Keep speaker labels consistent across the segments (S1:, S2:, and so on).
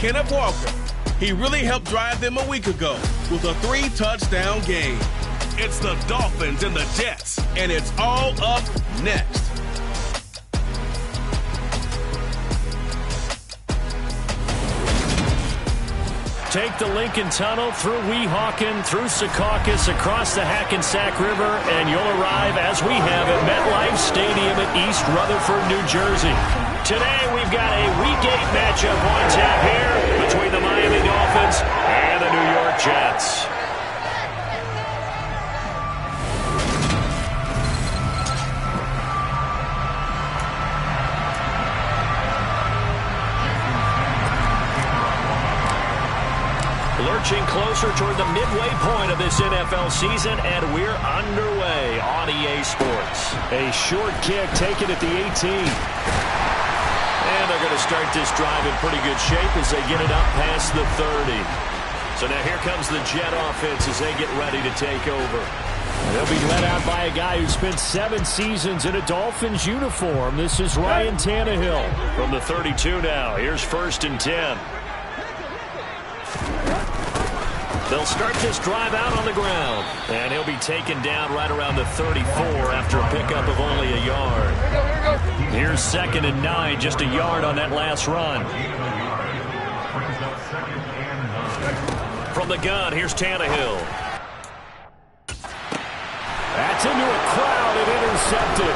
S1: Kenneth Walker. He really helped drive them a week ago with a 3-touchdown game. It's the Dolphins and the Jets, and it's all up next.
S2: Take the Lincoln Tunnel through Weehawken, through Secaucus, across the Hackensack River, and you'll arrive, as we have, at MetLife Stadium in East Rutherford, New Jersey. Today, we've got a Week 8 matchup on tap here between the Miami Dolphins and the New York Jets. Lurching closer toward the midway point of this NFL season, and we're underway on EA Sports. A short kick taken at the 18. And they're going to start this drive in pretty good shape as they get it up past the 30. So now here comes the Jet offense as they get ready to take over. They'll be led out by a guy who spent 7 seasons in a Dolphins uniform. This is Ryan Tannehill from the 32 now. Here's 1st and 10. They'll start this drive out on the ground, and he'll be taken down right around the 34 after a pickup of only a yard. Here's 2nd and 9, just a yard on that last run. From the gun, here's Tannehill. That's into a crowd and intercepted.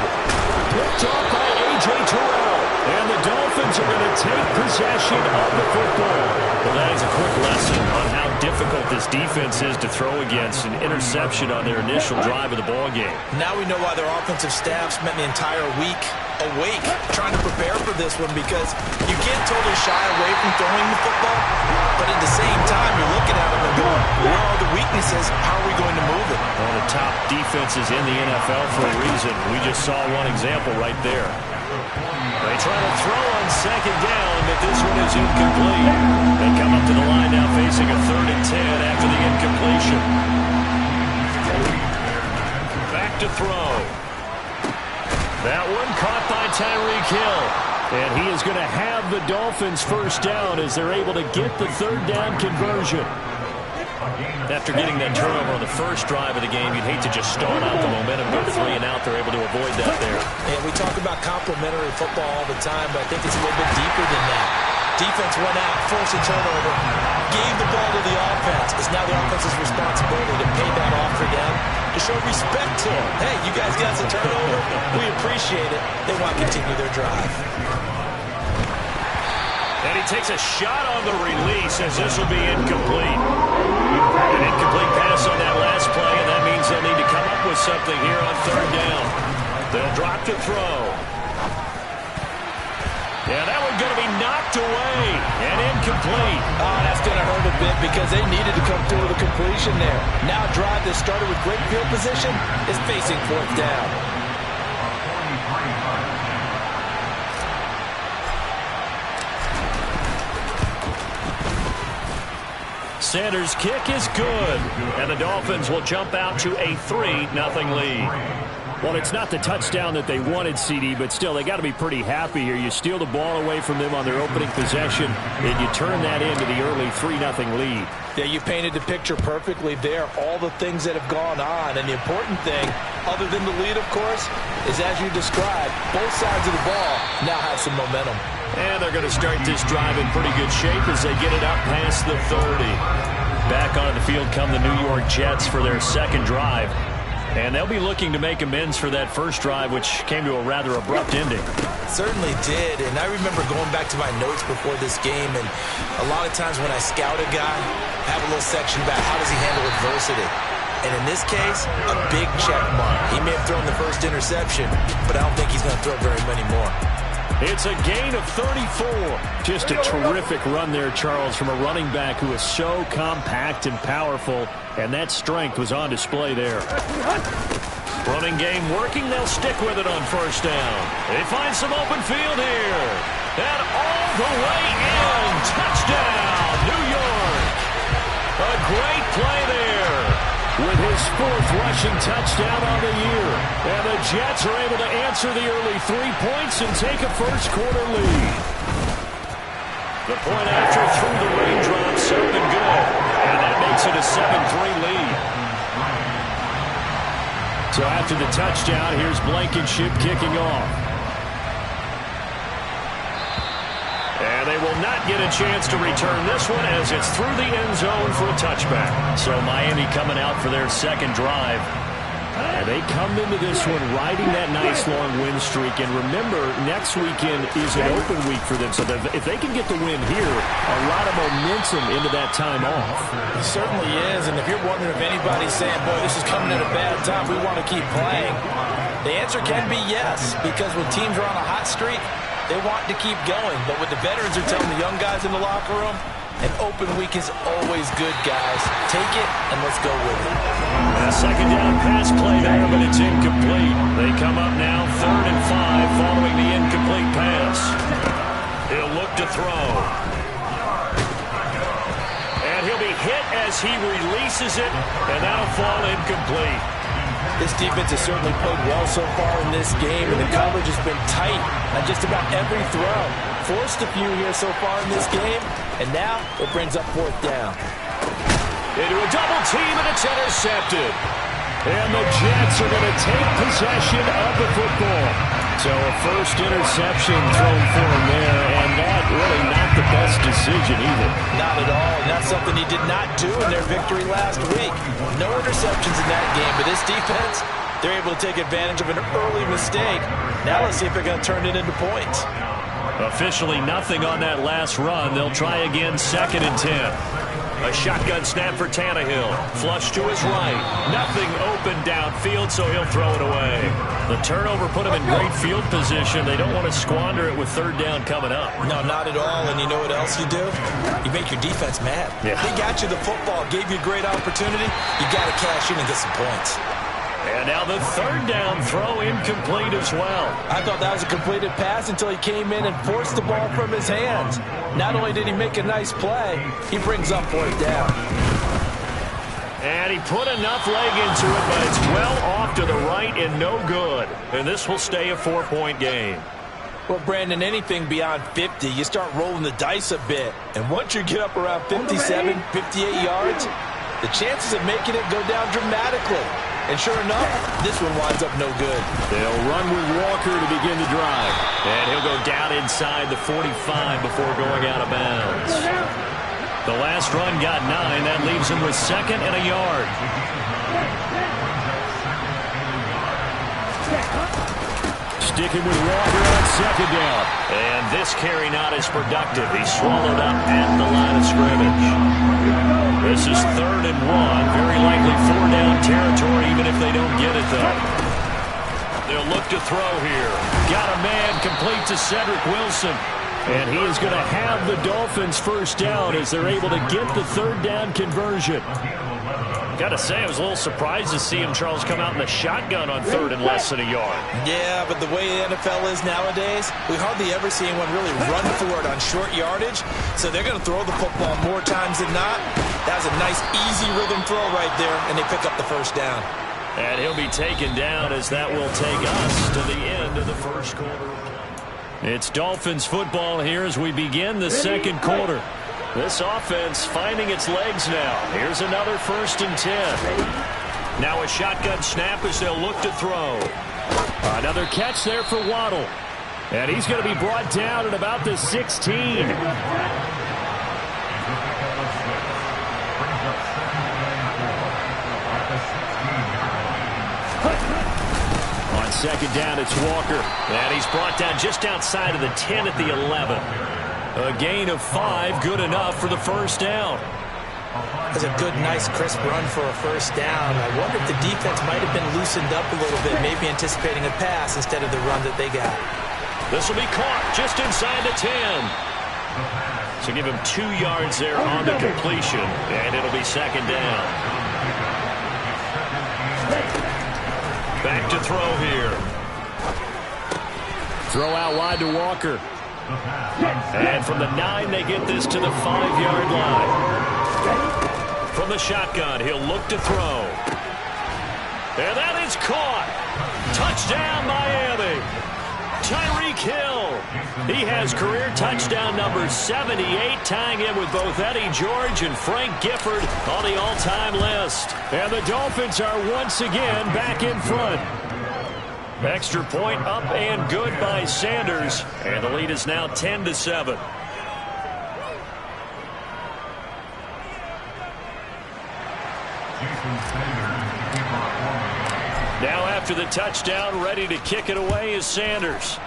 S2: Picked off by A.J. Terrell. And the Dolphins are going to take possession of the football. Well, that is a quick lesson on how difficult this defense is to throw against. An interception on their initial drive of the ballgame.
S3: Now we know why their offensive staff spent the entire week awake trying to prepare for this one, because you can't totally shy away from throwing the football, but at the same time you're looking at them and going, where are the weaknesses? How are we going to move it?
S2: One of the top defenses in the NFL for a reason. We just saw one example right there. They try to throw on 2nd down, but this one is incomplete. They come up to the line now facing a 3rd and 10 after the incompletion. Back to throw. That one caught by Tyreek Hill. And he is going to have the Dolphins 1st down as they're able to get the 3rd down conversion. After getting that turnover on the first drive of the game, you'd hate to just stall out the momentum, go 3 and out. They're able to avoid that there.
S3: And we talk about complementary football all the time, but I think it's a little bit deeper than that. Defense went out, forced a turnover, gave the ball to the offense. It's now the offense's responsibility to pay that off for them, to show respect to them. Hey, you guys got some turnover. We appreciate it. They want to continue their drive.
S2: And he takes a shot on the release as this will be incomplete. An incomplete pass on that last play, and that means they'll need to come up with something here on 3rd down. They'll drop to throw. Yeah, that one's going to be knocked away and incomplete.
S3: Oh, that's going to hurt a bit because they needed to come through with a completion there. Now a drive that started with great field position is facing 4th down.
S2: Sanders' kick is good, and the Dolphins will jump out to a 3-0 lead. Well, it's not the touchdown that they wanted, CD, but still, they got to be pretty happy here. You steal the ball away from them on their opening possession, and you turn that into the early 3-0 lead.
S3: Yeah, you painted the picture perfectly there, all the things that have gone on. And the important thing, other than the lead, of course, is as you described, both sides of the ball now have some momentum.
S2: And they're going to start this drive in pretty good shape as they get it up past the 30. Back onto the field come the New York Jets for their 2nd drive. And they'll be looking to make amends for that first drive, which came to a rather abrupt ending.
S3: Certainly did, and I remember going back to my notes before this game, and a lot of times when I scout a guy, I have a little section about how does he handle adversity. And in this case, a big check mark. He may have thrown the first interception, but I don't think he's going to throw very many more.
S2: It's a gain of 34. Just a terrific run there, Charles, from a running back who is so compact and powerful, and that strength was on display there. Running game working. They'll stick with it on 1st down. They find some open field here. And all the way in. Touchdown, New York. A great play there, with his 4th rushing touchdown on the year. And the Jets are able to answer the early 3 points and take a 1st quarter lead. The point after through the it a 7-3 lead. So after the touchdown, here's Blankenship kicking off. And they will not get a chance to return this one as it's through the end zone for a touchback. So Miami coming out for their second drive. And they come into this one riding that nice long win streak. And remember, next weekend is an open week for them. So if they can get the win here, a lot of momentum into that time off.
S3: It certainly is. And if you're wondering if anybody's saying, boy, this is coming at a bad time, we want to keep playing, the answer can be yes. Because when teams are on a hot streak, they want to keep going. But what the veterans are telling the young guys in the locker room, an open week is always good, guys. Take it, and let's go with it.
S2: A second down pass play there, but it's incomplete. They come up now 3rd and 5 following the incomplete pass. He'll look to throw. And he'll be hit as he releases it, and that'll fall incomplete.
S3: This defense has certainly played well so far in this game, and the coverage has been tight on just about every throw. Forced a few here so far in this game, and now it brings up 4th down.
S2: Into a double team, and it's intercepted. And the Jets are going to take possession of the football. So a first interception thrown for him there, and that really not the best decision either.
S3: Not at all. And that's something he did not do in their victory last week. No interceptions in that game, but this defense, they're able to take advantage of an early mistake. Now let's see if they're going to turn it into points.
S2: Officially nothing on that last run. They'll try again 2nd and 10. A shotgun snap for Tannehill. Flush to his right. Nothing open downfield, so he'll throw it away. The turnover put him in great field position. They don't want to squander it with 3rd down coming up.
S3: No, not at all. And you know what else you do? You make your defense mad.
S2: Yeah.
S3: They got you the football, gave you a great opportunity. You got to cash in and get some points.
S2: And now the 3rd down throw incomplete as well.
S3: I thought that was a completed pass until he came in and forced the ball from his hands. Not only did he make a nice play, he brings up 4th down.
S2: And he put enough leg into it, but it's well off to the right and no good. And this will stay a 4-point game.
S3: Well, Brandon, anything beyond 50, you start rolling the dice a bit. And once you get up around 57, 58 yards, the chances of making it go down dramatically. And sure enough, this one winds up no good.
S2: They'll run with Walker to begin the drive. And he'll go down inside the 45 before going out of bounds. The last run got 9. That leaves him with 2nd and a yard. Sticking with Walker on 2nd down. And this carry not as productive. He's swallowed up at the line of scrimmage. This is 3rd and 1. Very likely 4-down territory, even if they don't get it, though. They'll look to throw here. Got a man complete to Cedric Wilson. And he is going to have the Dolphins 1st down as they're able to get the 3rd down conversion. Got to say, I was a little surprised to see him, Charles, come out in the shotgun on 3rd and less than a yard.
S3: Yeah, but the way the NFL is nowadays, we hardly ever see anyone really run for it on short yardage. So they're going to throw the football more times than not. That was a nice, easy rhythm throw right there, and they pick up the 1st down.
S2: And he'll be taken down as that will take us to the end of the 1st quarter. It's Dolphins football here as we begin the 2nd quarter. This offense finding its legs now. Here's another 1st and 10. Now a shotgun snap as they'll look to throw. Another catch there for Waddle. And he's going to be brought down at about the 16. On 2nd down, it's Walker. And he's brought down just outside of the 10 at the 11. A gain of 5, good enough for the 1st down.
S3: That's a good, nice, crisp run for a 1st down. I wonder if the defense might have been loosened up a little bit, maybe anticipating a pass instead of the run that they got.
S2: This will be caught just inside the 10. So give him 2 yards there on the completion, and it'll be 2nd down. Back to throw here. Throw out wide to Walker. And from the 9, they get this to the 5-yard line. From the shotgun, he'll look to throw. And that is caught. Touchdown, Miami. Tyreek Hill. He has career touchdown number 78, tying him with both Eddie George and Frank Gifford on the all-time list. And the Dolphins are once again back in front. Extra point up and good by Sanders. And the lead is now 10-7. Now after the touchdown, ready to kick it away is Sanders.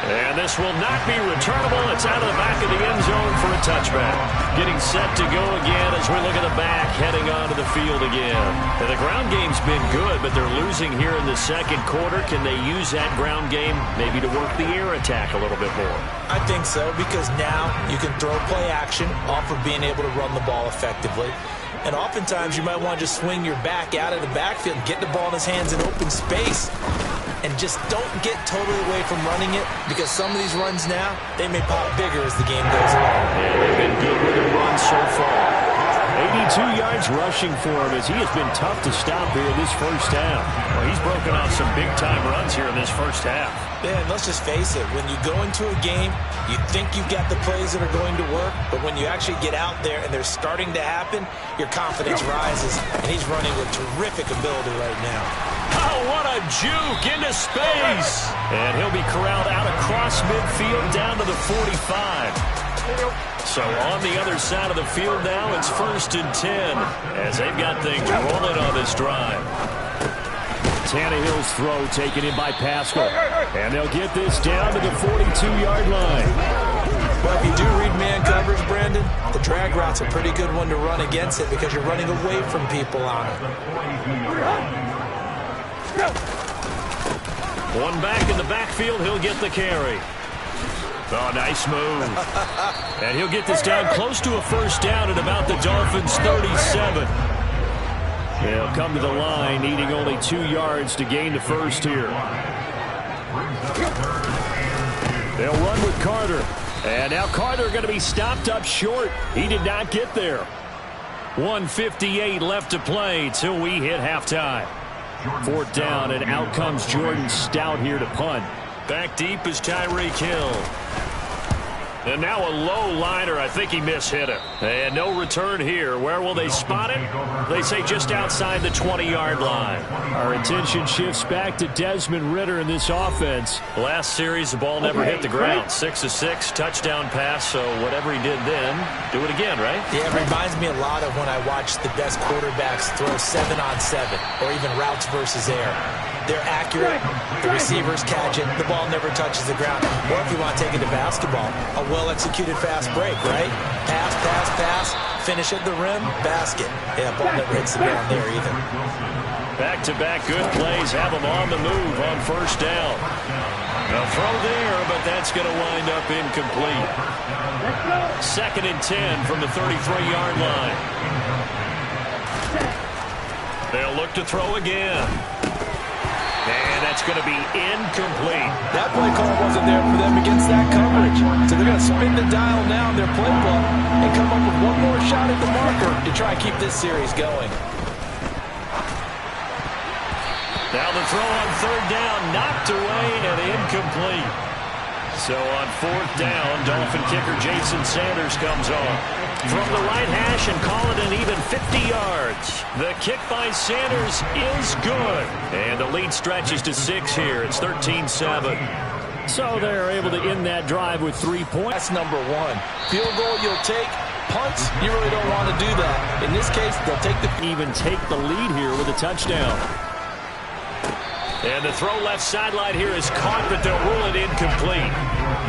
S2: And this will not be returnable. It's out of the back of the end zone for a touchback. Getting set to go again as we look at the back, heading onto the field again. And the ground game's been good, but they're losing here in the second quarter. Can they use that ground game maybe to work the air attack a little bit more?
S3: I think so, because now you can throw play action off of being able to run the ball effectively. And oftentimes you might want to just swing your back out of the backfield and get the ball in his hands in open space. And just don't get totally away from running it, because some of these runs now, they may pop bigger as the game goes along.
S2: Yeah, they've been good with the run so far. 82 yards rushing for him as he has been tough to stop here in this first half. Well, he's broken off some big-time runs here in this first half.
S3: Man, let's just face it. When you go into a game, you think you've got the plays that are going to work, but when you actually get out there and they're starting to happen, your confidence rises, and he's running with terrific ability right now.
S2: Oh, what a juke into space. And he'll be corralled out across midfield down to the 45. So on the other side of the field now, it's 1st and 10 as they've got things rolling on this drive. Tannehill's throw taken in by Pascal. And they'll get this down to the 42-yard line.
S3: Well, if you do read man coverage, Brandon, the drag route's a pretty good one to run against it because you're running away from people on it.
S2: One back in the backfield, he'll get the carry. Oh, nice move. And he'll get this down close to a first down at about the Dolphins' 37. They'll come to the line, needing only 2 yards to gain the first here. They'll run with Carter. And now Carter going to be stopped up short. He did not get there. 1:58 left to play till we hit halftime. 4th down, and out comes Jordan Stout here to punt. Back deep is Tyreek Hill. And now a low liner. I think he mishit it. And no return here. Where will they spot it? They say just outside the 20-yard line. Our attention shifts back to Desmond Ridder in this offense. Last series, the ball never hit the ground. 6 of 6, touchdown pass. So whatever he did then, do it again, right?
S3: Yeah, it reminds me a lot of when I watched the best quarterbacks throw 7-on-7 or even routes versus air. They're accurate. The receivers catch it. The ball never touches the ground. Or if you want to take it to basketball, a well-executed fast break, right? Pass, pass, pass. Finish at the rim, basket. Yeah, ball never hits the ground there either.
S2: Back-to-back good plays have them on the move on 1st down. A throw there, but that's going to wind up incomplete. 2nd and 10 from the 33-yard line. They'll look to throw again. And that's going to be incomplete.
S3: That play call wasn't there for them against that coverage. So they're going to spin the dial now in their playbook and come up with one more shot at the marker to try and keep this series going.
S2: Now the throw on 3rd down, knocked away and incomplete. So on 4th down, Dolphin kicker Jason Sanders comes on. From the right hash and call it an even 50 yards. The kick by Sanders is good. And the lead stretches to 6 here. It's 13-7. So they're able to end that drive with 3 points.
S3: That's number 1. Field goal you'll take. Punts, you really don't want to do that. In this case, they'll take the...
S2: Even take the lead here with a touchdown. And the throw left sideline here is caught, but they'll rule it incomplete.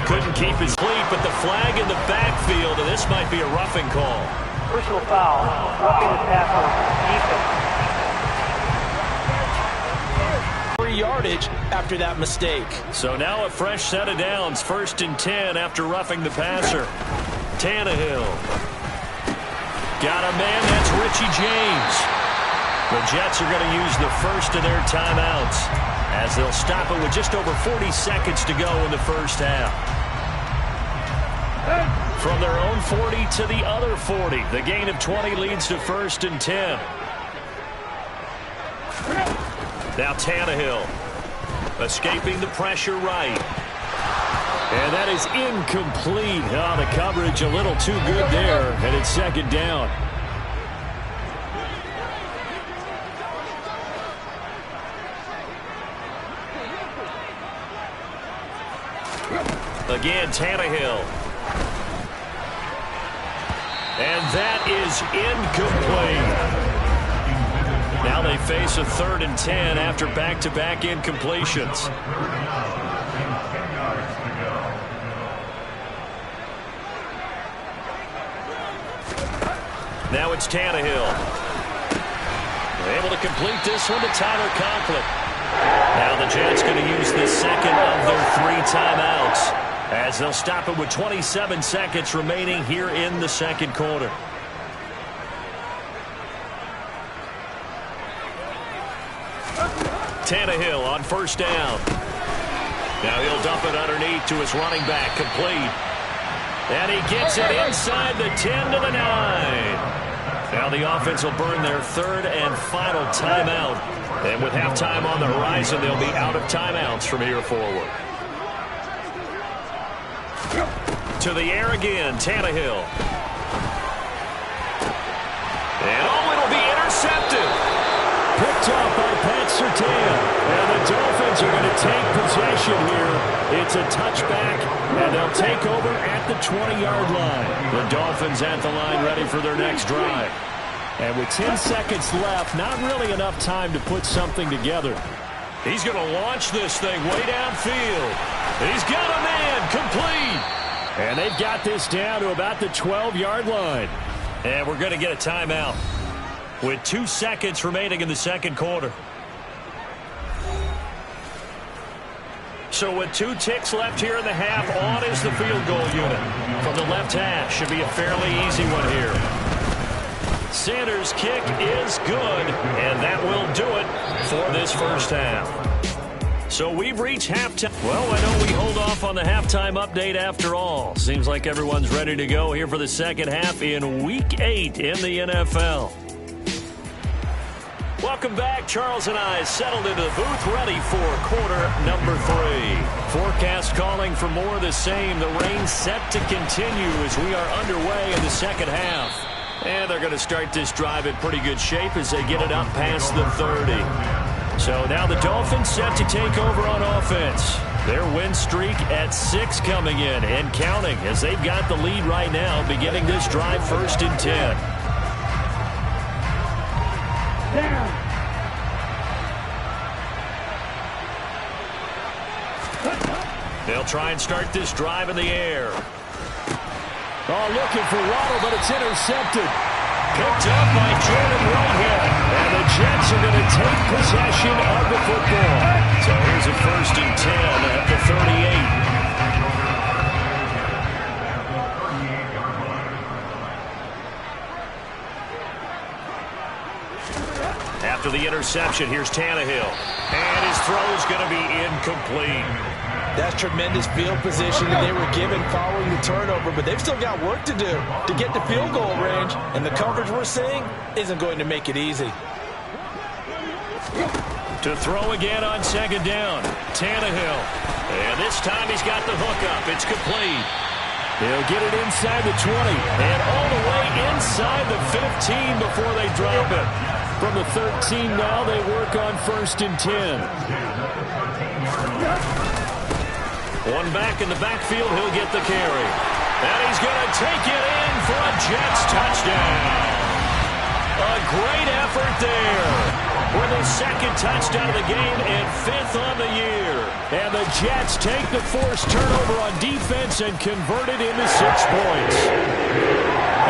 S2: Couldn't keep his cleat, but the flag in the backfield, and this might be a roughing call.
S4: Personal foul, roughing the passer, defense.
S3: 3 yardage after that mistake.
S2: So now a fresh set of downs, 1st and 10 after roughing the passer. Tannehill. Got a man, that's Richie James. The Jets are going to use the first of their timeouts as they'll stop it with just over 40 seconds to go in the first half. From their own 40 to the other 40. The gain of 20 leads to 1st and 10. Now Tannehill. Escaping the pressure right. And that is incomplete. Oh, the coverage a little too good there, and it's second down. Again, Tannehill. And that is incomplete. Now they face a 3rd and 10 after back-to-back incompletions. Now it's Tannehill. Able to complete this one to Tyler Conklin. Now the Jets going to use the second of their 3 timeouts as they'll stop it with 27 seconds remaining here in the second quarter. Tannehill on first down. Now he'll dump it underneath to his running back, complete. And he gets it inside the 10 to the 9. Now the offense will burn their 3rd and final timeout. And with halftime on the horizon, they'll be out of timeouts from here forward. To the air again, Tannehill. And it'll be intercepted. Picked off by Pat Surtain. And the Dolphins are going to take possession here. It's a touchback, and they'll take over at the 20-yard line. The Dolphins at the line ready for their next drive. And with 10 seconds left, not really enough time to put something together. He's going to launch this thing way downfield. He's got a man, complete. And they've got this down to about the 12-yard line. And we're going to get a timeout with 2 seconds remaining in the second quarter. So with 2 ticks left here in the half, on is the field goal unit from the left hash. Should be a fairly easy one here. Sanders' kick is good, and that will do it for this first half. So we've reached halftime. Well, I know we hold off on the halftime update after all. Seems like everyone's ready to go here for the second half in Week 8 in the NFL. Welcome back. Charles and I settled into the booth, ready for quarter number 3. Forecast calling for more of the same. The rain set to continue as we are underway in the second half. And they're going to start this drive in pretty good shape as they get it up past the 30. So now the Dolphins set to take over on offense. Their win streak at 6 coming in and counting as they've got the lead right now, beginning this drive 1st and 10. They'll try and start this drive in the air. Oh, looking for Waddle, but it's intercepted. Picked up by Jordan Whitehead. And the Jets are going to take possession of the football. So here's a 1st and 10 at the 38. After the interception, here's Tannehill. And his throw is going to be incomplete.
S3: That's tremendous field position that they were given following the turnover, but they've still got work to do to get to field goal range, and the coverage we're seeing isn't going to make it easy.
S2: To throw again on second down, Tannehill. And this time he's got the hook up. It's complete. He'll get it inside the 20 and all the way inside the 15 before they drop it. From the 13 now, they work on 1st and 10. One back in the backfield, he'll get the carry. And he's going to take it in for a Jets touchdown. A great effort there for the 2nd touchdown of the game and 5th on the year. And the Jets take the forced turnover on defense and convert it into 6 points.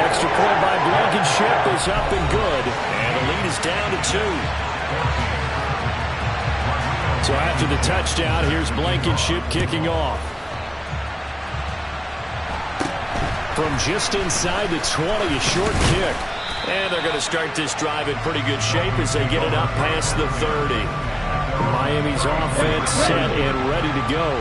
S2: Extra point by Blankenship is up and good. And the lead is down to 2. So after the touchdown, here's Blankenship kicking off. From just inside the 20, a short kick. And they're going to start this drive in pretty good shape as they get it up past the 30. Miami's offense set and ready to go.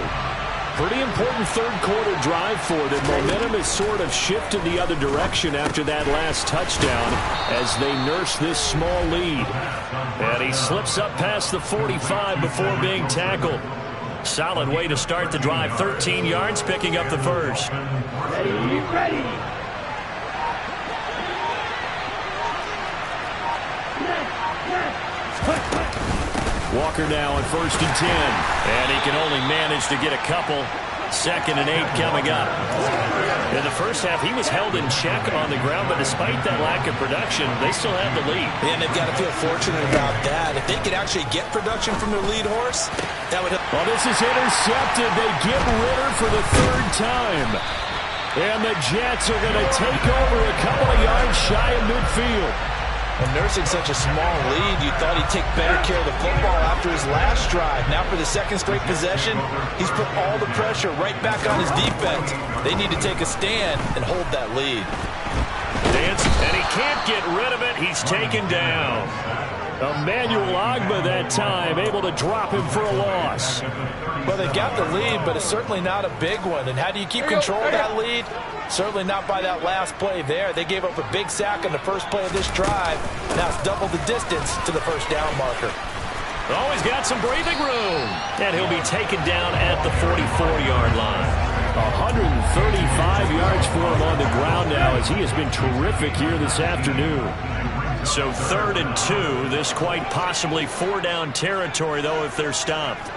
S2: pretty important third-quarter drive for them. Momentum has sort of shifted the other direction after that last touchdown as they nurse this small lead. And he slips up past the 45 before being tackled. Solid way to start the drive. 13 yards, picking up the first.
S4: Ready.
S2: Walker now on 1st and 10. And he can only manage to get a couple. 2nd and 8 coming up. In the first half, he was held in check on the ground, but despite that lack of production, they still have the lead.
S3: And they've got to feel fortunate about that. If they could actually get production from their lead horse, that would help.
S2: Well, this is intercepted. They get Ritter for the 3rd time. And the Jets are going to take over a couple of yards shy of midfield.
S3: And nursing such a small lead, you thought he'd take better care of the football after his last drive. Now for the 2nd straight possession, he's put all the pressure right back on his defense. They need to take a stand and hold that lead.
S2: And he can't get rid of it. He's taken down. Emmanuel Ogbah that time, able to drop him for a loss.
S3: Well, they got the lead, but it's certainly not a big one. And how do you keep control of that lead? Certainly not by that last play there. They gave up a big sack on the first play of this drive. Now it's double the distance to the first down marker.
S2: Oh, he's got some breathing room. And he'll be taken down at the 44-yard line. 135 yards for him on the ground now as he has been terrific here this afternoon. So 3rd and 2. This quite possibly 4-down territory, though, if they're stopped.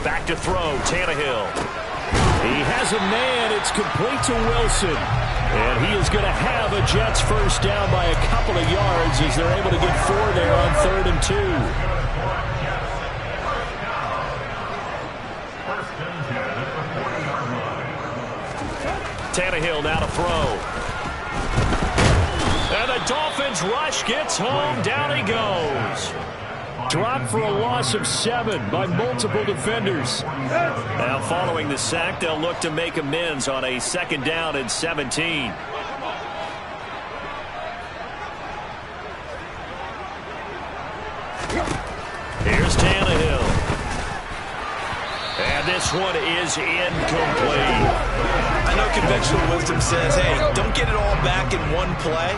S2: Back to throw, Tannehill. He has a man. It's complete to Wilson. And he is going to have a Jets first down by a couple of yards as they're able to get 4 there on 3rd and 2. Tannehill now to throw. And the Dolphins rush gets home. Down he goes. Dropped for a loss of 7 by multiple defenders. Now following the sack, they'll look to make amends on a 2nd down and 17. Here's Tannehill. And this one is incomplete.
S3: I know conventional wisdom says, hey, don't get it all back in one play.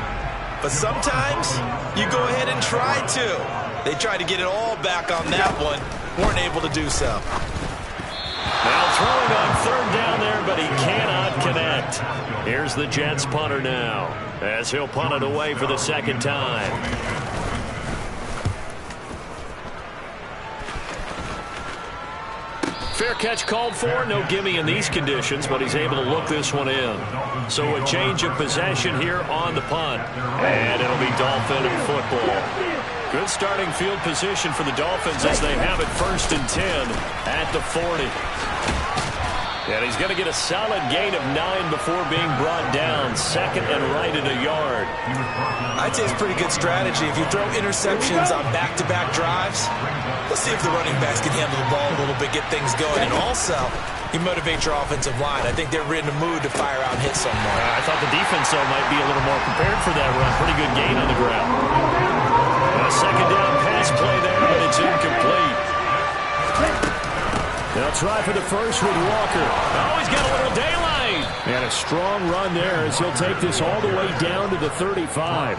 S3: But sometimes you go ahead and try to. They tried to get it all back on that one. Weren't able to do so.
S2: Now throwing on 3rd down there, but he cannot connect. Here's the Jets punter now as he'll punt it away for the 2nd time. Fair catch called for. No gimme in these conditions, but he's able to look this one in. So a change of possession here on the punt. And it'll be Dolphin football. Good starting field position for the Dolphins as they have it 1st and 10 at the 40. And he's going to get a solid gain of 9 before being brought down. 2nd and right at a yard.
S3: I'd say it's pretty good strategy. If you throw interceptions on back-to-back drives, let's see if the running backs can handle the ball a little bit, get things going. And also, you motivate your offensive line. I think they're in the mood to fire out and hit someone.
S2: I thought the defense, though, might be a little more prepared for that run. Pretty good gain on the ground. A 2nd down pass play there, but it's incomplete. They'll try for the first with Walker. Oh, he's got a little daylight. And a strong run there as he'll take this all the way down to the 35.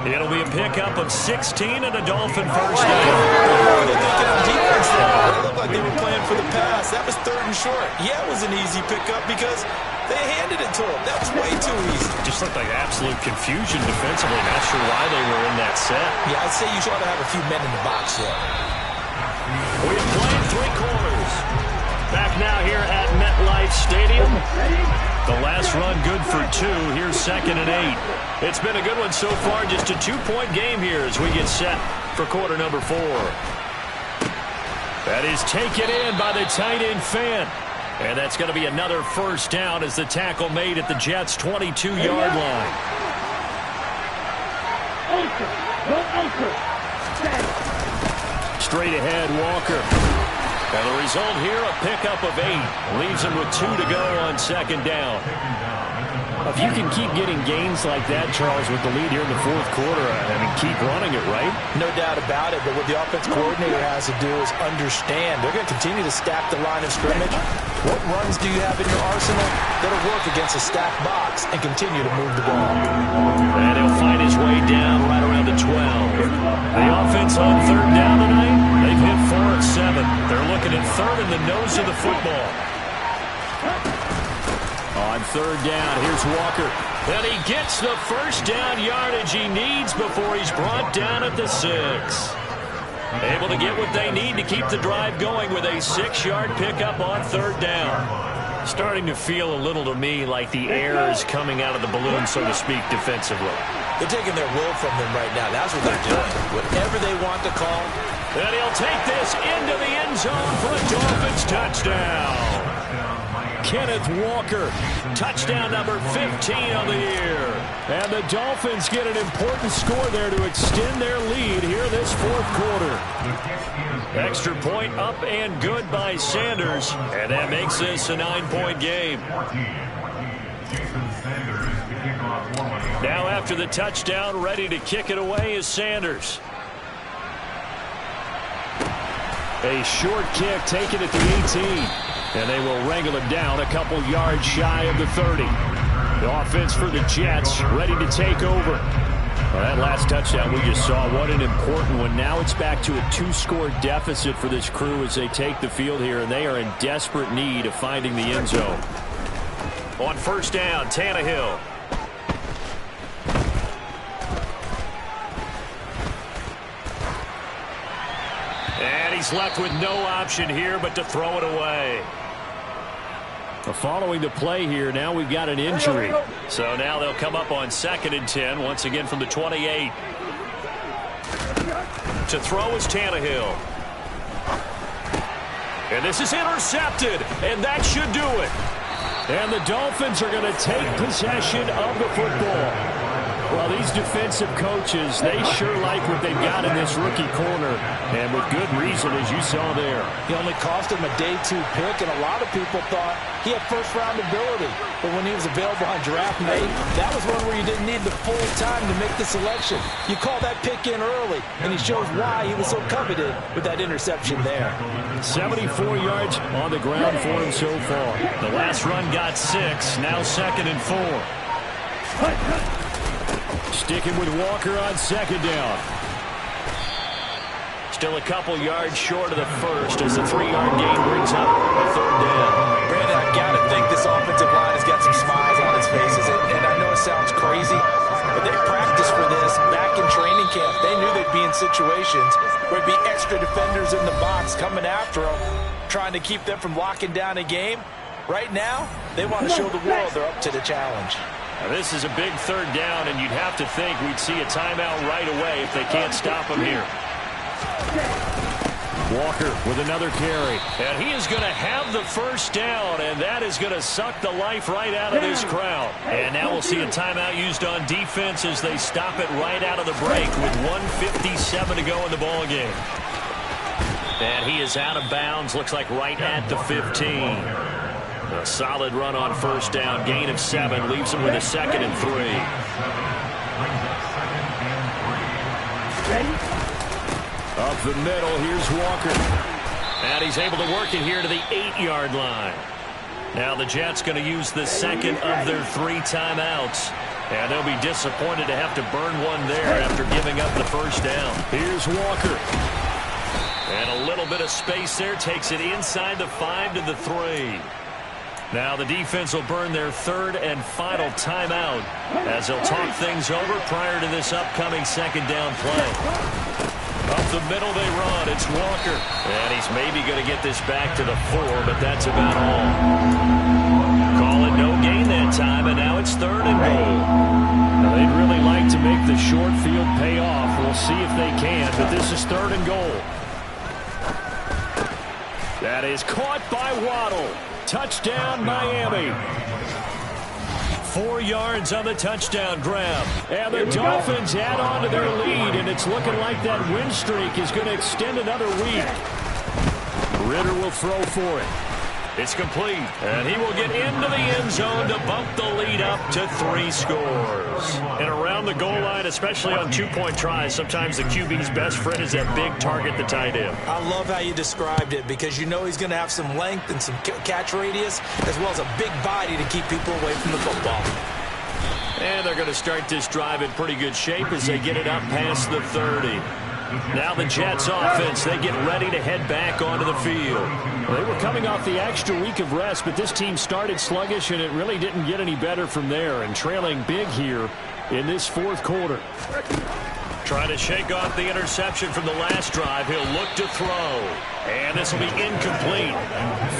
S2: It'll be a pickup of 16 and a Dolphin first down.
S3: What are they thinking on defense there? It looked like they were playing for the pass. That was 3rd and short. Yeah, it was an easy pickup because they handed it to him. That was way too easy.
S2: Just looked like absolute confusion defensively. Not sure why they were in that set.
S3: Yeah, I'd say you ought to have a few men in the box there.
S2: We've played 3 quarters. Back now here at MetLife Stadium. The last run good for 2. Here's 2nd and 8. It's been a good one so far. Just a 2-point game here as we get set for quarter number 4. That is taken in by the tight end Fant. And that's going to be another first down as the tackle made at the Jets' 22-yard line. Straight ahead, Walker. And the result here, a pickup of 8. Leaves him with 2 to go on 2nd down. If you can keep getting gains like that, Charles, with the lead here in the fourth quarter, I mean, keep running it, right?
S3: No doubt about it, but what the offense coordinator has to do is understand. They're going to continue to stack the line of scrimmage. What runs do you have in your arsenal that'll work against a stacked box and continue to move the ball?
S2: And he'll find his way down right around the 12. The offense on third down tonight, they've hit 4 of 7. They're looking at third in the nose of the football. On third down, here's Walker. And he gets the first down yardage he needs before he's brought down at the 6. Able to get what they need to keep the drive going with a 6-yard pickup on third down. Starting to feel a little to me like the air is coming out of the balloon, so to speak, defensively.
S3: They're taking their will from them right now. That's what they're doing. Whatever they want to call.
S2: And he'll take this into the end zone for a Dolphins touchdown. Kenneth Walker, touchdown number 15 of the year. And the Dolphins get an important score there to extend their lead here this fourth quarter. Extra point up and good by Sanders, and that makes this a 9-point game. Now after the touchdown, ready to kick it away is Sanders. A short kick taken at the 18. And they will wrangle him down a couple yards shy of the 30. The offense for the Jets ready to take over. Well, that last touchdown we just saw, what an important one. Now it's back to a 2-score deficit for this crew as they take the field here, and they are in desperate need of finding the end zone. On first down, Tannehill. And he's left with no option here but to throw it away. Following the play here, now we've got an injury. So now they'll come up on 2nd and 10, once again from the 28. To throw is Tannehill. And this is intercepted, and that should do it. And the Dolphins are going to take possession of the football. Well, these defensive coaches, they sure like what they've got in this rookie corner, and with good reason, as you saw there.
S3: He only cost him a day 2 pick, and a lot of people thought he had first-round ability. But when he was available on draft night, that was one where you didn't need the full time to make the selection. You call that pick in early, and he shows why he was so coveted with that interception there.
S2: 74 yards on the ground for him so far. The last run got 6, now 2nd and 4. Sticking with Walker on 2nd down. Still a couple yards short of the first as the 3-yard gain brings up a 3rd down.
S3: Brandon, I've got to think this offensive line has got some smiles on its faces. And I know it sounds crazy, but they practiced for this back in training camp. They knew they'd be in situations where there'd be extra defenders in the box coming after them, trying to keep them from locking down a game. Right now, they want to show the world they're up to the challenge.
S2: Now, this is a big 3rd down, and you'd have to think we'd see a timeout right away if they can't stop him here. Walker with another carry. And he is going to have the first down, and that is going to suck the life right out of this crowd. And now we'll see a timeout used on defense as they stop it right out of the break with 1:57 to go in the ball game. And he is out of bounds, looks like right at the 15. A solid run on first down, gain of 7, leaves him with a 2nd and 3. Up the middle, here's Walker. And he's able to work it here to the 8-yard line. Now the Jets going to use the 2nd of their 3 timeouts. And they'll be disappointed to have to burn one there after giving up the first down. Here's Walker. And a little bit of space there, takes it inside the 5 to the 3. Now the defense will burn their 3rd and final timeout as they'll talk things over prior to this upcoming 2nd down play. Up the middle they run. It's Walker. And he's maybe going to get this back to the 4, but that's about all. Call it no gain that time, and now it's 3rd and goal. Now they'd really like to make the short field pay off. We'll see if they can, but this is 3rd and goal. That is caught by Waddle. Touchdown, Miami. 4 yards on the touchdown grab. And the Dolphins add on to their lead, and it's looking like that win streak is going to extend another week. Ritter will throw for it. It's complete, and he will get into the end zone to bump the lead up to 3 scores. And around the goal line, especially on two-point tries, sometimes the QB's best friend is that big target, the tight end.
S3: I love how you described it because you know he's going to have some length and some catch radius as well as a big body to keep people away from the football.
S2: And they're going to start this drive in pretty good shape as they get it up past the 30. Now the Jets offense, they get ready to head back onto the field. Well, they were coming off the extra week of rest, but this team started sluggish, and it really didn't get any better from there, and trailing big here in this fourth quarter. Trying to shake off the interception from the last drive. He'll look to throw. And this will be incomplete.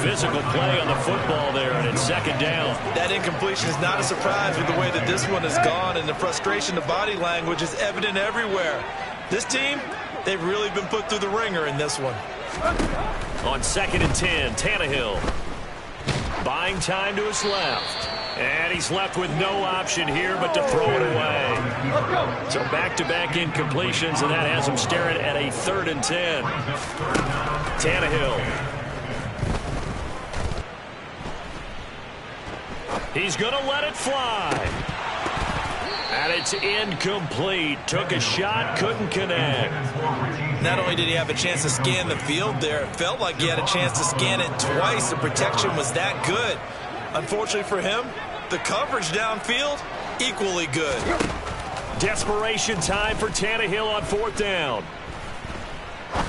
S2: Physical play on the football there, and it's second down.
S3: That incompletion is not a surprise with the way that this one has gone, and the frustration, the body language is evident everywhere. This team, they've really been put through the ringer in this one.
S2: On 2nd and 10, Tannehill buying time to his left. And he's left with no option here but to throw it away. So back-to-back incompletions, and that has him staring at a 3rd and 10. Tannehill. He's going to let it fly. And it's incomplete. Took a shot, couldn't connect.
S3: Not only did he have a chance to scan the field there, it felt like he had a chance to scan it twice. The protection was that good. Unfortunately for him, the coverage downfield, equally good.
S2: Desperation time for Tannehill on 4th down.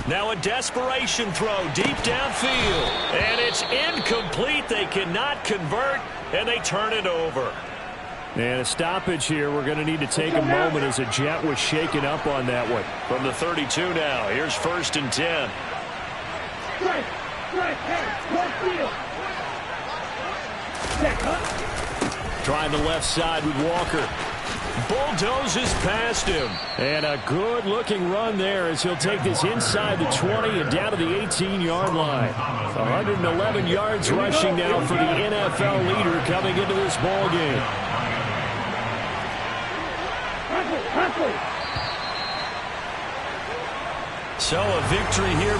S2: Now a desperation throw deep downfield. And it's incomplete. They cannot convert, and they turn it over. And a stoppage here. We're going to need to take a moment as a Jet was shaken up on that one. From the 32 now, here's 1st and 10. Trying the left side with Walker. Bulldozes past him. And a good-looking run there as he'll take this inside the 20 and down to the 18-yard line. 111 yards rushing now for the NFL leader coming into this ball game. So a victory here